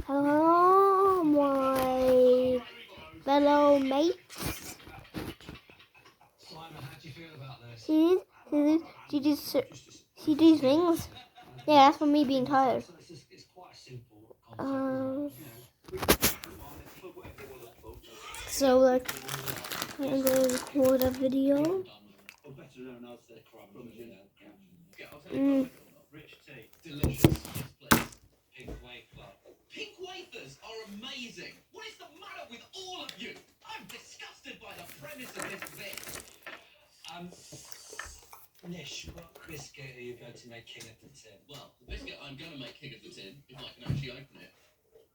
Hello, my fellow mates. Simon, how do you feel about this? See these things? Yeah, that's for me being tired. It's quite a simple concept. So like, I'm gonna record a video. Or better known as the crumb dungeon. Yeah, I'll tell you what, rich tea, delicious. Yes, please. Pink wafer. Pink wafers are amazing. What is the matter with all of you? I'm disgusted by the premise of this bit. Nish, what biscuit are you going to make king of the tin? Well, the biscuit I'm going to make king of the tin, if I can actually open it,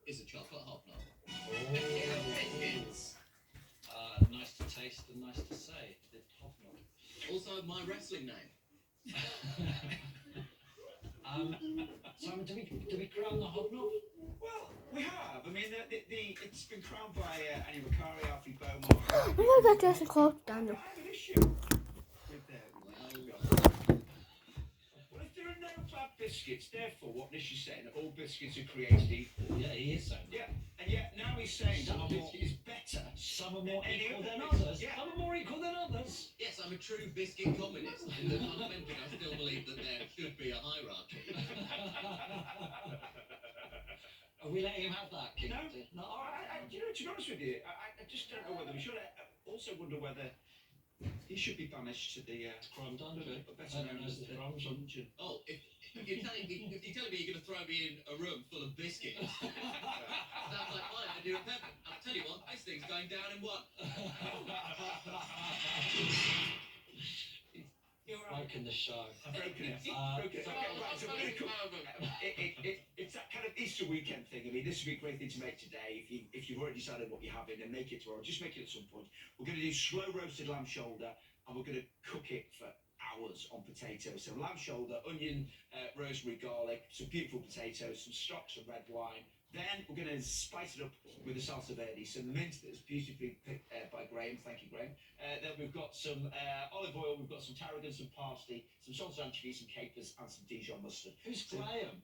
is a chocolate hobnob. King of biscuits. Nice to taste and nice to say. The hobnob. Also, my wrestling name. Simon, do we crown the hobnob? Well, we have. I mean, it's been crowned by Annie Macari, Alfie Beaumont. I'm gonna get dressed and clothes, Daniel. I have an issue with well, if there are no bad biscuits, therefore, what Nish is saying, that all biscuits are created equal. Yeah, he is saying that. Yeah, and yet now he's saying Some that are the more- biscuit is better. Some are more Any equal other than biscuit? others. Yeah. Some are more equal than others. Yes, I'm a true biscuit communist. In that fundamentally, I still believe that there should be a hierarchy. Are we letting him have that, King? No. No. You know, to be honest with you, I just don't know whether we should. I also wonder whether he should be banished to the Crumb dungeon. better known as the Crumb dungeon. Oh, if you're telling me you're going to throw me in a room full of biscuits, sounds like my idea of heaven. I'll tell you what, this thing's going down in one. You're broken the show. I've broken it. Broken it. Okay, right, so we're gonna it's that kind of Easter weekend thing. I mean, this would be a great thing to make today. If you've already decided what you're having, then make it tomorrow. Just make it at some point. We're going to do slow roasted lamb shoulder, and we're going to cook it for hours on potatoes. So lamb shoulder, onion, rosemary, garlic, some beautiful potatoes, some stock, some red wine. Then we're going to spice it up with the salsa verde, some mint that's beautifully picked by Graham. Thank you, Graham. Then we've got some olive oil, we've got some tarragon, some parsley, some salted anchovies, some capers, and some Dijon mustard. Who's Graham?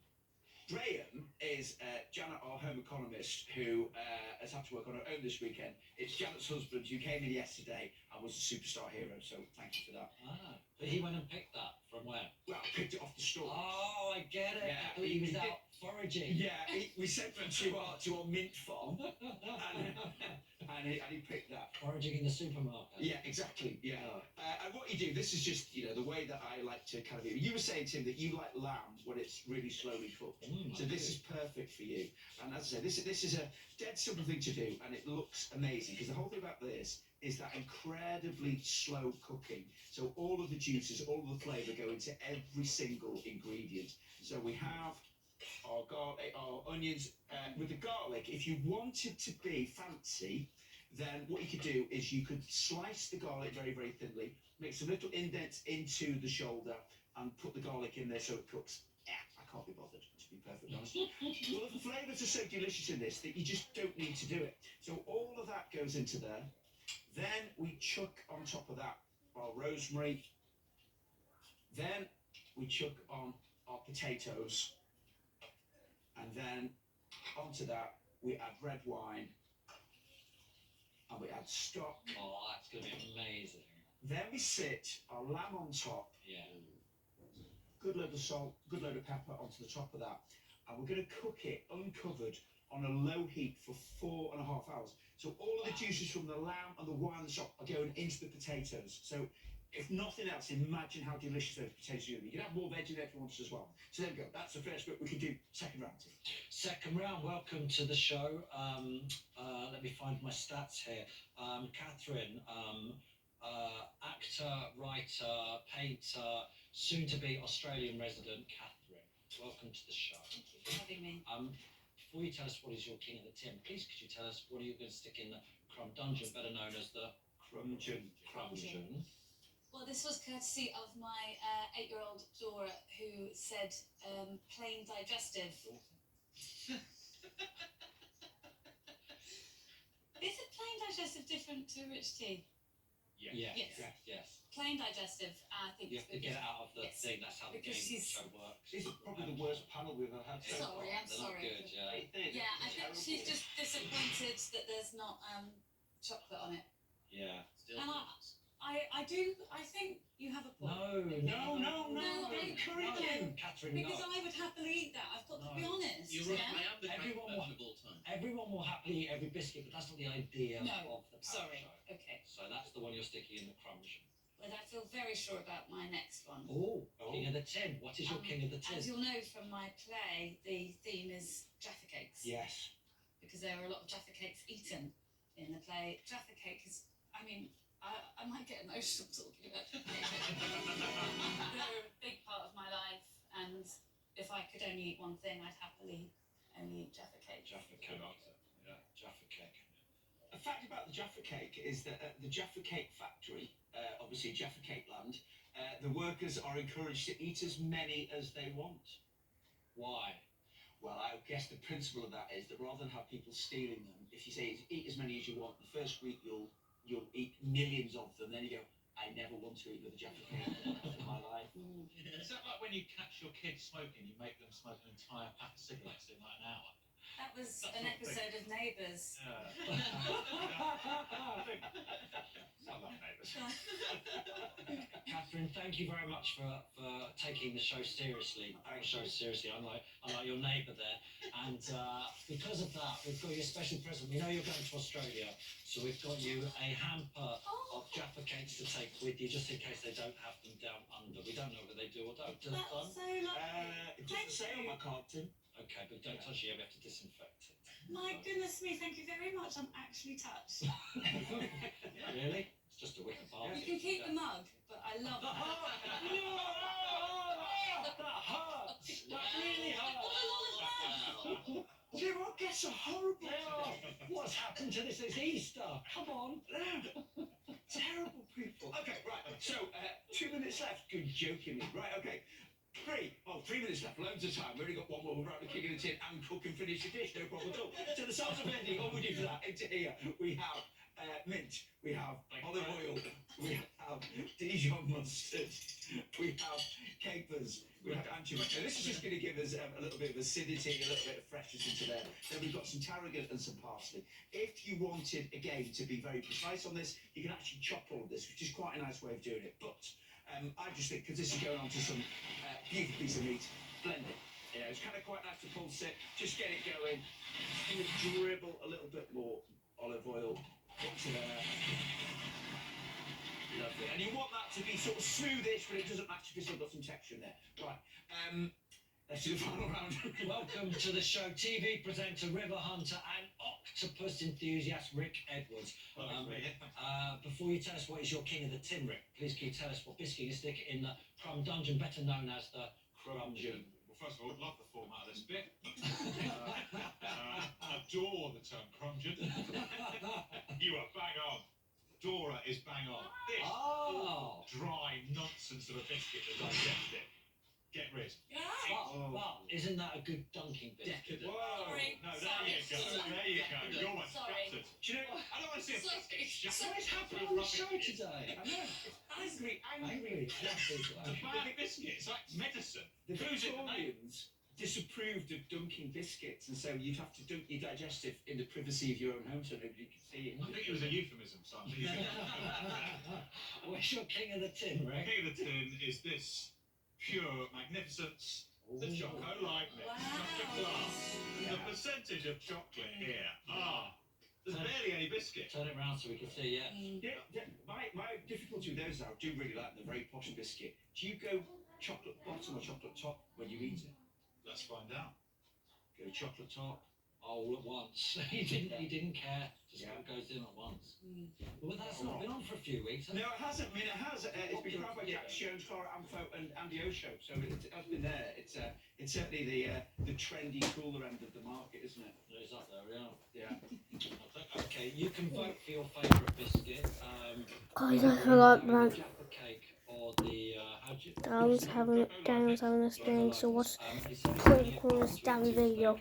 Graham is Janet, our home economist, who has had to work on her own this weekend. It's Janet's husband who came in yesterday and was a superstar hero, so thank you for that. But he went and picked that from where? Well, I picked it off the store. Oh, I get it. Yeah, I thought he was out foraging. Yeah, we sent him to our mint farm, and he picked that. Foraging in the supermarket. Yeah, exactly. Yeah. And what you do, this is just, the way that I like to kind of. You were saying, Tim, that you like lamb when it's really slowly cooked. So this is perfect for you. And as I say, this is a dead simple thing to do, and it looks amazing because the whole thing about this is that incredibly slow cooking. So all of the juices, all of the flavour go into every single ingredient. So we have our garlic, our onions. With the garlic, if you wanted to be fancy, then what you could do is you could slice the garlic very, very thinly, make some little indents into the shoulder, and put the garlic in there so it cooks. I can't be bothered, to be perfectly honest. Well, the flavours are so delicious in this that you just don't need to do it. So all of that goes into there. Then we chuck on top of that our rosemary. Then we chuck on our potatoes. And then onto that we add red wine. And we add stock. Oh, that's going to be amazing. Then we sit our lamb on top. Yeah. Good load of salt, good load of pepper onto the top of that. And we're going to cook it uncovered on a low heat for 4.5 hours. So all of the juices from the lamb and the wine and the stock are going into the potatoes. So if nothing else, imagine how delicious those potatoes are. You can have more veg in there if you want as well. So there we go. That's the first bit. We can do second round. Second round, welcome to the show. Let me find my stats here. Catherine, actor, writer, painter, soon-to-be Australian resident, Catherine. Welcome to the show. Thank you for having me. Before you tell us what is your king of the tin, please could you tell us what are you going to stick in the crumb dungeon, better known as the Crumgeon. Crumgeon. Well, this was courtesy of my 8-year-old Dora, who said plain digestive. Is it plain digestive different to rich tea? Yes. Plain digestive, I think. You have to get it out of the thing. That's how the Because game she's- show works. This is probably the worst panel we've ever had so far. Sorry, I'm They're not sorry. good, yeah. Yeah, I think She's just disappointed that there's not chocolate on it. Yeah. Still. And I think you have a point. No, encourage him. Catherine, Because no. I would happily eat that. I've got to be honest. You're right. yeah? I am the Everyone great will- person of all time. Everyone will happily eat every biscuit, but that's not the idea No, of the power sorry. show. Okay. So that's the one you're sticking in the crunch. But I feel very sure about my next one. Oh, King of the Tin. What is your King of the Tin? As you'll know from my play, the theme is Jaffa cakes. Yes. Because there are a lot of Jaffa cakes eaten in the play. Jaffa cake is, I mean, I might get emotional talking about Jaffa cake. They're a big part of my life, and if I could only eat one thing, I'd happily only eat Jaffa cake. Jaffa cake. Yeah, Jaffa cake. A fact about the Jaffa cake is that at the Jaffa Cake factory, obviously Jaffa Cake Land, the workers are encouraged to eat as many as they want. Why? Well, I guess the principle of that is that rather than have people stealing them, if you say eat as many as you want, the first week you'll eat millions of them, then you go, I never want to eat another Jaffa Cake in my life. Is that like when you catch your kids smoking, you make them smoke an entire pack of cigarettes in like an hour? That was That an sort of episode of Neighbours. I love Neighbours. Catherine, thank you very much for taking the show seriously. Unlike your neighbour there. And because of that, we've got you a special present. We know you're going to Australia, so we've got you a hamper of Jaffa cakes to take with you, just in case they don't have them down under. We don't know whether they do or don't. Do they? That's so lovely. It doesn't say on my card, Tim. Okay, but don't touch it. We have to disinfect it. My goodness me, thank you very much. I'm actually touched. Really? It's just a wicker bar. You can keep the mug, but I love that. That hurts. That really hurts. Tim, I guess are horrible. What's happened to this? It's Easter. Come on. Terrible people. Okay, right. So, 2 minutes left. Good joking me. Right, okay. 3 minutes left. Loads of time. We've only got one more. We're out the King of the Tin and cook and finish the dish. No problem at all. So the sauce of ending. What we do for that? Into here. We have mint. We have olive oil. We have Dijon mustard. We have capers. We have anchovies. So this is just going to give us a little bit of acidity, a little bit of freshness into there. Then we've got some tarragon and some parsley. If you wanted, again, to be very precise on this, you can actually chop all of this, which is quite a nice way of doing it. But I just think, because this is going on to some beautiful piece of meat, blend it. Yeah, it's kind of quite nice to pulse it. Just get it going. And dribble a little bit more olive oil into there. Lovely. And you want that to be sort of smoothish, but it doesn't matter because you've got some texture in there. Right. Let's do the final round. Welcome to the show, TV presenter, river hunter, and octopus enthusiast Rick Edwards. Before you tell us what is your King of the Tin, Rick, please can you tell us what biscuit you stick in the Crumb Dungeon, better known as the Crumgeon? Well, first of all, love the format of this bit. Adore the term crumgeon. You are bang on. Dora is bang on. This dry nonsense of a biscuit that digest it. Get rid. But isn't that a good dunking biscuit? Whoa! Sorry. No, there you go. There you go. You're my Sorry. gutted. Do you know? I don't want to see a biscuit. What's happening on the show today? I know. Angry. Angry. A bad biscuit. It's like medicine. The Who's it? Victorians disapproved of dunking biscuits, and so you'd have to dunk your digestive in the privacy of your own home so nobody could see it. I think it was a euphemism, son. What's your King of the Tin, Rick? King of the Tin is this pure magnificence. The choco lightness. Such a class. The percentage of chocolate here. There's barely any biscuit. Turn it round so we can see, yeah. Yeah, my difficulty with those, I do really like the very posh biscuit. Do you go chocolate bottom or chocolate top when you eat it? Let's find out. Go chocolate top. All at once. He didn't care. Just goes in at once. Well, that's not been on for a few weeks. No, it hasn't. I mean, it has. It's been tried by Jack Jones, Clara Amfo, and Andy Osho. So it has been there. It's certainly the trendy, cooler end of the market, isn't it? It's up there, yeah. Yeah. Okay, you can vote for your favourite biscuit. Guys, I forgot, man. Jaffa cake or the Daniel's having a thing, so what's the point of calling this damn video?